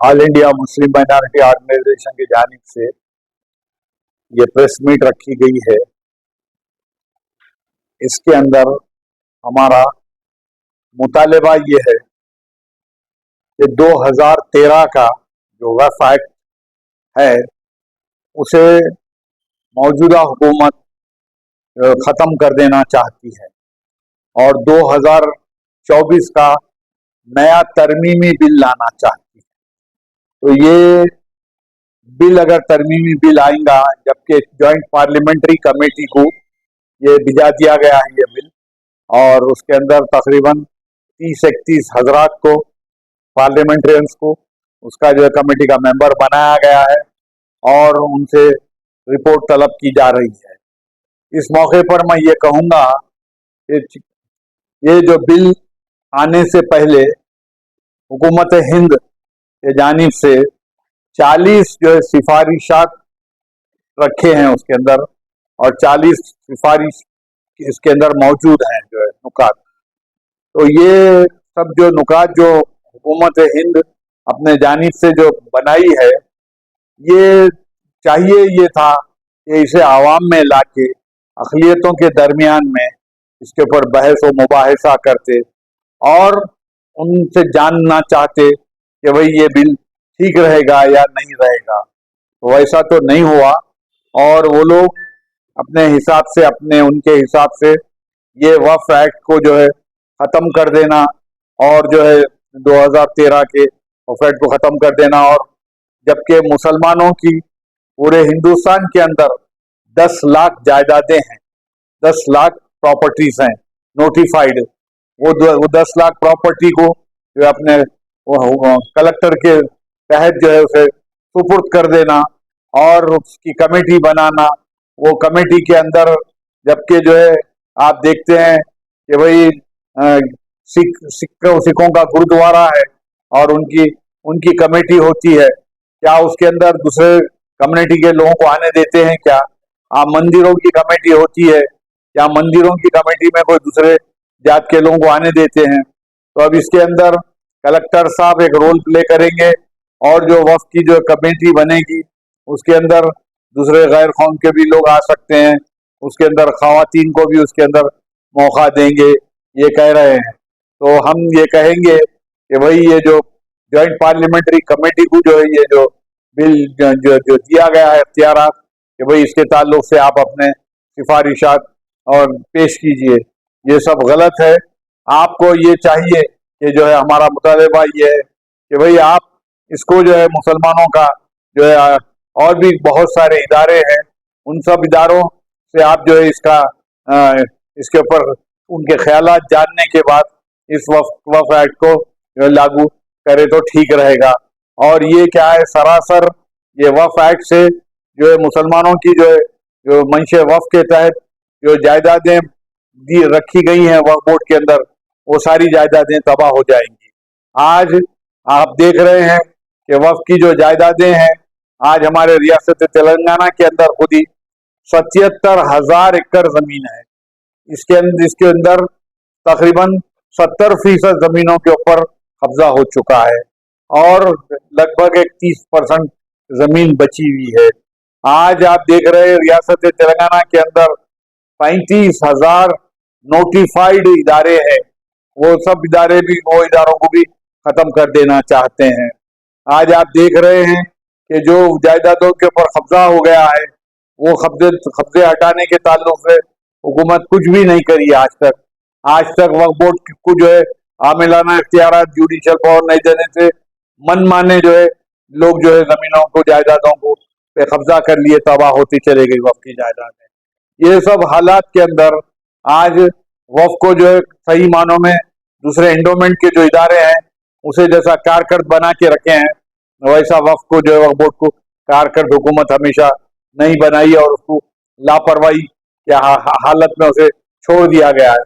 All India Muslim minority organisation की जानिब से ये प्रेस मीट रखी गई है। इसके अंदर हमारा मुतालबा ये है कि 2013 का जो वक्फ एक्ट है उसे मौजूदा हुकूमत ख़त्म कर देना चाहती है और 2024 का नया तरमीमी बिल लाना चाहती है। तो ये बिल अगर तरमीमी बिल आएगा, जबकि जॉइंट पार्लियामेंट्री कमेटी को ये भिजा दिया गया है ये बिल, और उसके अंदर तकरीबन 30-31 हजरात को, पार्लियामेंट्रियंस को उसका जो है कमेटी का मेंबर बनाया गया है और उनसे रिपोर्ट तलब की जा रही है। इस मौके पर मैं ये कहूँगा कि ये जो बिल आने से पहले हुकूमत हिंद के जानिब से 40 जो है सिफारिशात रखे हैं उसके अंदर, और 40 सिफारिश इसके अंदर मौजूद हैं जो है नुकात। तो ये सब जो नुकात जो हुकूमत हिंद अपने जानिब से जो बनाई है, ये चाहिए ये था कि इसे आवाम में लाके अक़लियतों के दरमियान में इसके ऊपर बहस व मुबाहिसा करते और उनसे जानना चाहते कि भाई ये बिल ठीक रहेगा या नहीं रहेगा। तो वैसा तो नहीं हुआ और वो लोग अपने हिसाब से, उनके हिसाब से ये वक्फ एक्ट को जो है ख़त्म कर देना और जो है 2013 के वक्फ एक्ट को ख़त्म कर देना, और जबकि मुसलमानों की पूरे हिंदुस्तान के अंदर 10 लाख जायदादें हैं, 10 लाख प्रॉपर्टीज हैं नोटिफाइड। वो 10 लाख प्रॉपर्टी को जो अपने कलेक्टर के तहत जो है उसे सुपुर्द कर देना और उसकी कमेटी बनाना। वो कमेटी के अंदर, जबकि जो है आप देखते हैं कि भाई सिखों का गुरुद्वारा है और उनकी कमेटी होती है, क्या उसके अंदर दूसरे कम्युनिटी के लोगों को आने देते हैं क्या? मंदिरों की कमेटी होती है, क्या मंदिरों की कमेटी में कोई दूसरे जात के लोगों को आने देते हैं? तो अब इसके अंदर कलेक्टर साहब एक रोल प्ले करेंगे और जो वक्फ की जो कमेटी बनेगी उसके अंदर दूसरे गैर कौम के भी लोग आ सकते हैं, उसके अंदर खवातीन को भी उसके अंदर मौका देंगे, ये कह रहे हैं। तो हम ये कहेंगे कि भाई ये जो जॉइंट पार्लियामेंट्री कमेटी को जो है ये जो बिल जो दिया गया है इख्तियारात कि भाई इसके ताल्लुक से आप अपने सिफारिशात और पेश कीजिए, ये सब गलत है। आपको ये चाहिए कि जो है हमारा मुतालबा ये है कि भाई आप इसको जो है मुसलमानों का जो है और भी बहुत सारे इदारे हैं, उन सब इदारों से आप जो है इसके ऊपर उनके ख्यालात जानने के बाद इस वक्फ एक्ट को जो है लागू करे तो ठीक रहेगा। और ये क्या है, सरासर ये वक्फ एक्ट से जो है मुसलमानों की जो है जो मंशे वक्फ के तहत जो जायदादें रखी गई हैं वक्फ बोर्ड के अंदर, वो सारी जायदादें तबाह हो जाएंगी। आज आप देख रहे हैं कि वक्फ की जो जायदादें हैं, आज हमारे रियासत तेलंगाना के अंदर खुद ही 77,000 एकड़ जमीन है। इसके अंदर तकरीबन 70% जमीनों के ऊपर कब्जा हो चुका है और लगभग एक 30% जमीन बची हुई है। आज आप देख रहे हैं रियासत तेलंगाना के अंदर 35,000 नोटिफाइड इदारे हैं, वो सब इदारे भी, वो इदारों को भी खत्म कर देना चाहते हैं। आज आप देख रहे हैं कि जो जायदादों के ऊपर कब्जा हो गया है, वो कब्जे हटाने के ताल्लुक से हुकूमत कुछ भी नहीं करी आज तक। आज तक वक्फ बोर्ड को जो है आमिलाना इख्तियारात, जुडिशल पावर नहीं देने से मनमाने जो है लोग जो है जमीनों को, जायदादों को पे कब्जा कर लिए, तबाह होती चली गई वक्फ की जायदादें। ये सब हालात के अंदर आज वक्फ को जो है सही मानों में दूसरे एंडोमेंट के जो इदारे हैं उसे जैसा कारकर्द बना के रखे हैं, वैसा वक्फ को जो है वक्फ बोर्ड को कारकर्द हुकूमत हमेशा नहीं बनाई और उसको लापरवाही के हालत में उसे छोड़ दिया गया है।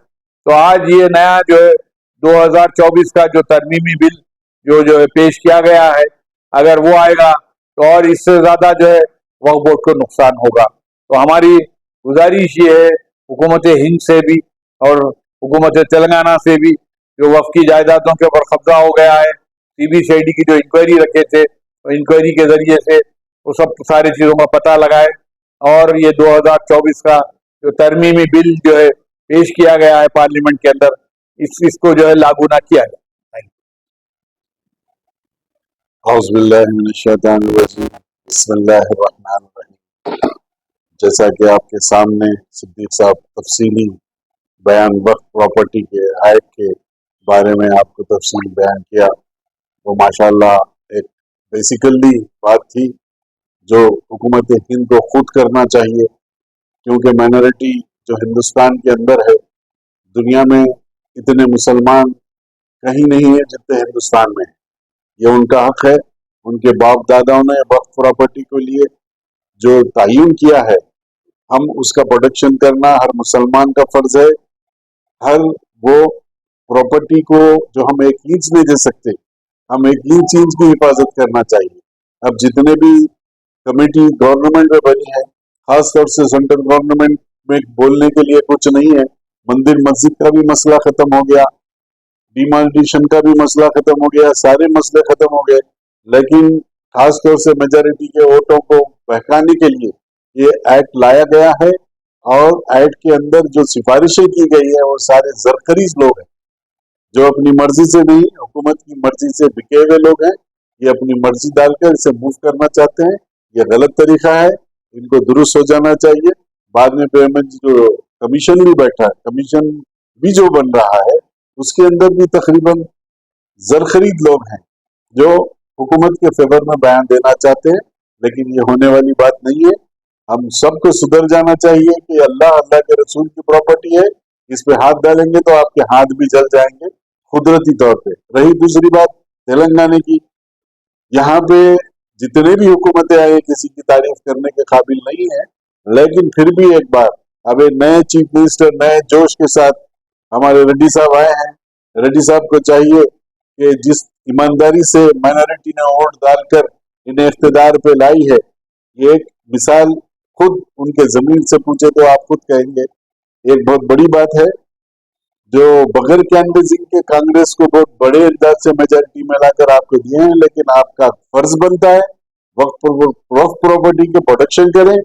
तो आज ये नया जो है 2024 का जो तरमीमी बिल जो है पेश किया गया है, अगर वो आएगा तो और इससे ज्यादा जो है वक्फ बोर्ड को नुकसान होगा। तो हमारी गुजारिश ये है हुकूमत हिंद से भी और हुकूमत तेलंगाना से भी, जो वक्फ की जायदादों के ऊपर कब्जा हो गया है सीबीसीआईडी की जो इंक्वायरी रखे थे, इंक्वायरी के जरिए से वो सब सारी चीजों का पता लगाए और ये 2024 का जो तरमीमी बिल जो है पेश किया गया है पार्लियामेंट के अंदर, इसको जो है लागू ना किया जाए। बिस्मिल्लाहिर्रहमानिर्रहीम। जैसा कि आपके सामने सिद्दीक साहब तफसीली बयान वक्फ प्रॉपर्टी के आयत के बारे में आपको तफसील बयान किया, वो माशाल्लाह एक बेसिकली बात थी जो हुकूमत हिंद को खुद करना चाहिए, क्योंकि माइनॉरिटी जो हिंदुस्तान के अंदर है, दुनिया में इतने मुसलमान कहीं नहीं है जितने हिंदुस्तान में है। ये उनका हक है। उनके बाप दादाओं ने वक्फ प्रॉपर्टी के लिए जो तयन किया है, हम उसका प्रोटेक्शन करना हर मुसलमान का फर्ज है। हर वो प्रॉपर्टी को जो हम एक इंच नहीं दे सकते, हम एक इंच की हिफाजत करना चाहिए। अब जितने भी कमेटी गवर्नमेंट में बनी है, खास तौर से सेंट्रल गवर्नमेंट में बोलने के लिए कुछ नहीं है। मंदिर मस्जिद का भी मसला खत्म हो गया, डिमोलिशन का भी मसला खत्म हो गया, सारे मसले खत्म हो गए। लेकिन खास तौर से मेजॉरिटी के वोटों को बहकाने के लिए ये एक्ट लाया गया है, और एक्ट के अंदर जो सिफारिशें की गई है वो सारे जरखरीज लोग हैं, जो अपनी मर्जी से नहीं, हुकूमत की मर्जी से बिके हुए लोग हैं। ये अपनी मर्जी डालकर इसे मूव करना चाहते हैं। ये गलत तरीका है, इनको दुरुस्त हो जाना चाहिए। बाद में पेमेंट जो कमीशन भी बैठा है, कमीशन भी जो बन रहा है, उसके अंदर भी तकरीबन जरखरीद लोग हैं जो हुकूमत के फेवर में बयान देना चाहते हैं, लेकिन ये होने वाली बात नहीं है। हम सबको सुधर जाना चाहिए कि अल्लाह अल्लाह के रसूल की प्रॉपर्टी है, इस पे हाथ डालेंगे तो आपके हाथ भी जल जाएंगे कुदरती तौर पे। रही दूसरी बात तेलंगाना की, यहाँ पे जितने भी हुकूमतें आए किसी की तारीफ करने के काबिल नहीं है, लेकिन फिर भी एक बार अब एक नए चीफ मिनिस्टर नए जोश के साथ हमारे रेड्डी साहब आए हैं। रेड्डी साहब को चाहिए कि जिस ईमानदारी से माइनॉरिटी ने वोट डालकर इन्हें इख्तिदार पे लाई है, ये एक मिसाल खुद उनके जमीन से पूछे तो आप खुद कहेंगे। एक बहुत बड़ी बात है जो बगैर कैनवेसिंग के कांग्रेस को बहुत बड़े अंदाज से मेजॉरिटी में लाकर आपको दिए हैं, लेकिन आपका फर्ज बनता है वक्फ प्रॉपर्टी के प्रोटेक्शन करें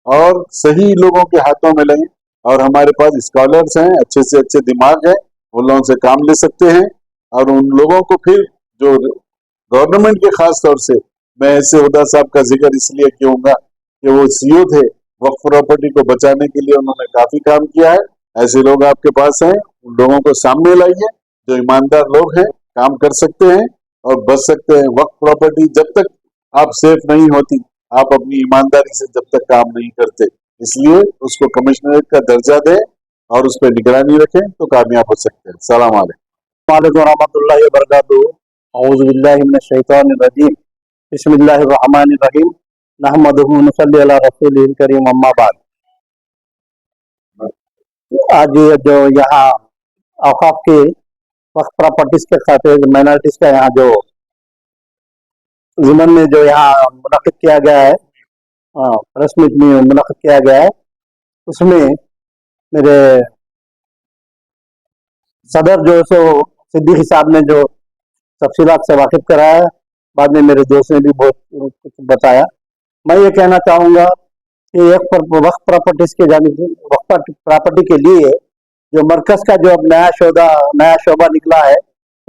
और सही लोगों के हाथों में लें। और हमारे पास स्कॉलर्स हैं, अच्छे से अच्छे दिमाग है, उन लोगों से काम ले सकते हैं। और उन लोगों को फिर जो गवर्नमेंट के खास तौर से मैं ऐसे हुदा साहब का जिक्र इसलिए कहूँगा कि वो सीईओ थे, वक्फ प्रॉपर्टी को बचाने के लिए उन्होंने काफी काम किया है। ऐसे लोग आपके पास हैं, उन लोगों को सामने लाइए जो ईमानदार लोग हैं, काम कर सकते हैं और बच सकते हैं। वक्फ प्रॉपर्टी जब तक आप सेफ नहीं होती, आप अपनी ईमानदारी से जब तक काम नहीं करते, इसलिए उसको कमिश्नरेट का दर्जा दें और उस पर निगरानी रखें तो कामयाब हो सकते हैं। सलाम अलैकुम रहमतुल्लाहि व बरकातुहू। औज़ु बिल्लाहि मिनश शैतानिर रजीम। बिस्मिल्लाहिर रहमानिर रहीम। नहमदुहु व नसल्ली अला रसूलिल करीम, अम्मा बाद। आज जो यहाँ औकाफ के वक्फ प्रॉपर्टीज के खातिर माइनॉरिटीज का यहाँ जो ज़िमन में जो यहाँ मुनाकिद किया गया है, प्रेस मीट में मुनाकिद किया गया है, उसमें मेरे सदर जो है सो सिद्दीकी साहब ने जो तफसीलात से वाकिफ कराया, बाद में मेरे दोस्त ने भी बहुत कुछ बताया। मैं ये कहना चाहूँगा कि एक वक्फ प्रॉपर्टीज के वक्फ प्रॉपर्टी के लिए जो मरकज़ का जो अब नया शोबा निकला है,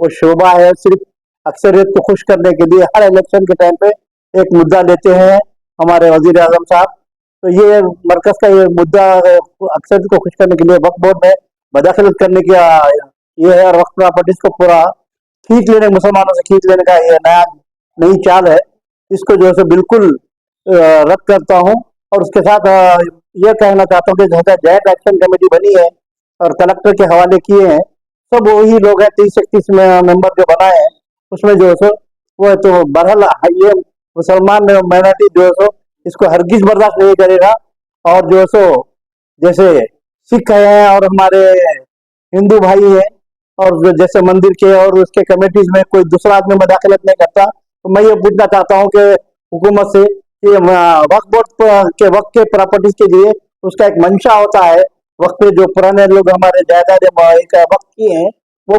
वो शोबा है सिर्फ अक्सरियत को खुश करने के लिए। हर इलेक्शन के टाइम पे एक मुद्दा लेते हैं हमारे वजीर आजम साहब, तो ये मरकज़ का ये मुद्दा अक्सरियत को खुश करने के लिए वक्फ बोर्ड में मदाखलत करने की ये है, और वक्फ प्रॉपर्टीज को पूरा खींच लेने, मुसलमानों से खींच लेने का ये नई चाल है। इसको जो है बिल्कुल रद्द करता हूँ। और उसके साथ ये कहना चाहता हूँ कि जॉइंट एक्शन कमेटी बनी है और कलेक्टर के हवाले किए हैं, सब वही लोग हैं, 30-31 मेंबर जो बनाए हैं, उसमें जो है वो तो बहरहाल ये मुसलमान माइनॉरिटी जो है इसको हरगिज बर्दाश्त नहीं करेगा। और जो है जैसे सिख हैं और हमारे हिंदू भाई हैं, और जैसे मंदिर के और उसके कमेटीज में कोई दूसरा आदमी मदाखलत नहीं करता, तो मैं ये पूछना चाहता हूँ कि हुकूमत से कि वक्फ बोर्ड के वक्त के प्रॉपर्टीज के लिए उसका एक मंशा होता है। वक्त पे जो पुराने लोग हमारे जायदाद वक्त किए हैं, वो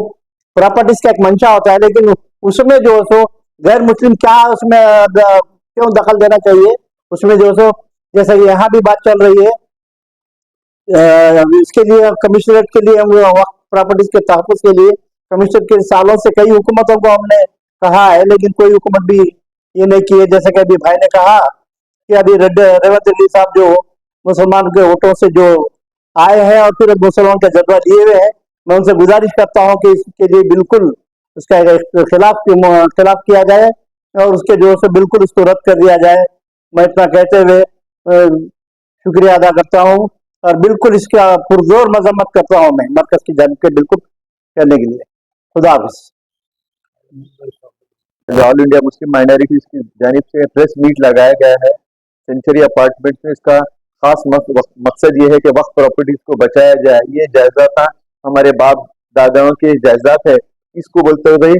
प्रॉपर्टीज का एक मंशा होता है, लेकिन उसमें जो है सो गैर मुस्लिम क्या उसमें क्यों दखल देना चाहिए उसमें जो है सो, जैसे कि यहाँ भी बात चल रही है इसके लिए कमिश्नरेट के लिए वक्फ प्रॉपर्टीज के तहफ़्फ़ुज़ के लिए कमिश्नर के सालों से कई हुकूमतों को हमने कहा है, लेकिन कोई हुकूमत भी ये नहीं की है। जैसे कि अभी भाई ने कहा कि अभी रेवंत रेड्डी साहब जो मुसलमान के वोटों से जो आए हैं और फिर मुसलमान का जज्बा लिए हुए हैं, मैं उनसे गुजारिश करता हूँ कि इसके लिए बिल्कुल उसका खिलाफ किया जाए और उसके जो से बिल्कुल उसको रद्द कर दिया जाए। मैं इतना कहते हुए शुक्रिया अदा करता हूँ और बिल्कुल इसका पुरजोर मजम्मत करता हूँ मैं मरकज की जानिब से बिल्कुल करने के लिए। खुदा हाफिज। ऑल इंडिया मुस्लिम माइनॉरिटीज की जानिब से प्रेस मीट लगाया गया है सेंचुरी अपार्टमेंट्स में। इसका खास मकसद ये है कि वक्फ प्रॉपर्टीज को बचाया जाए। ये जायदाद हमारे बाप दादाओं के जायदाद है। इसको बोलते हुए भाई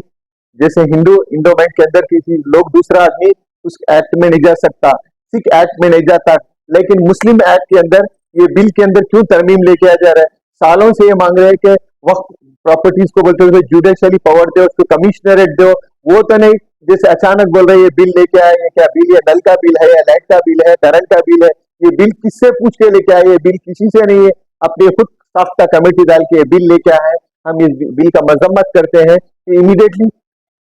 जैसे हिंदू इंडोमेंट के अंदर किसी लोग दूसरा आदमी उस एक्ट में नहीं जा सकता, सिख एक्ट में नहीं जाता, लेकिन मुस्लिम एक्ट के अंदर ये बिल के अंदर क्यों तरमीम लेके आ जा रहा है? सालों से ये मांग रहे हैं कि वक्फ प्रॉपर्टीज को बोलते हुए जुडिशली पावर दो, उसको कमिश्नरेट दो। वो तो नहीं जैसे अचानक बोल रहे हैं ये बिल लेके आए, ये क्या बिल है? नल का बिल है या लाइट का बिल है, करंट का बिल है? ये बिल किससे पूछ के लेके आए? ये बिल किसी से नहीं है, अपने खुद साख्ता कमेटी डाल के बिल लेके आए हैं। हम इस बिल का मजम्मत करते हैं कि इमीडिएटली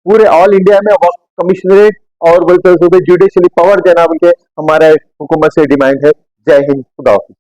पूरे ऑल इंडिया में वक्फ कमिश्नरेट और बोलते हुए जुडिशली पावर देना बोल के हमारा हुकूमत से डिमांड है। जय हिंद, खुदा हाफिज।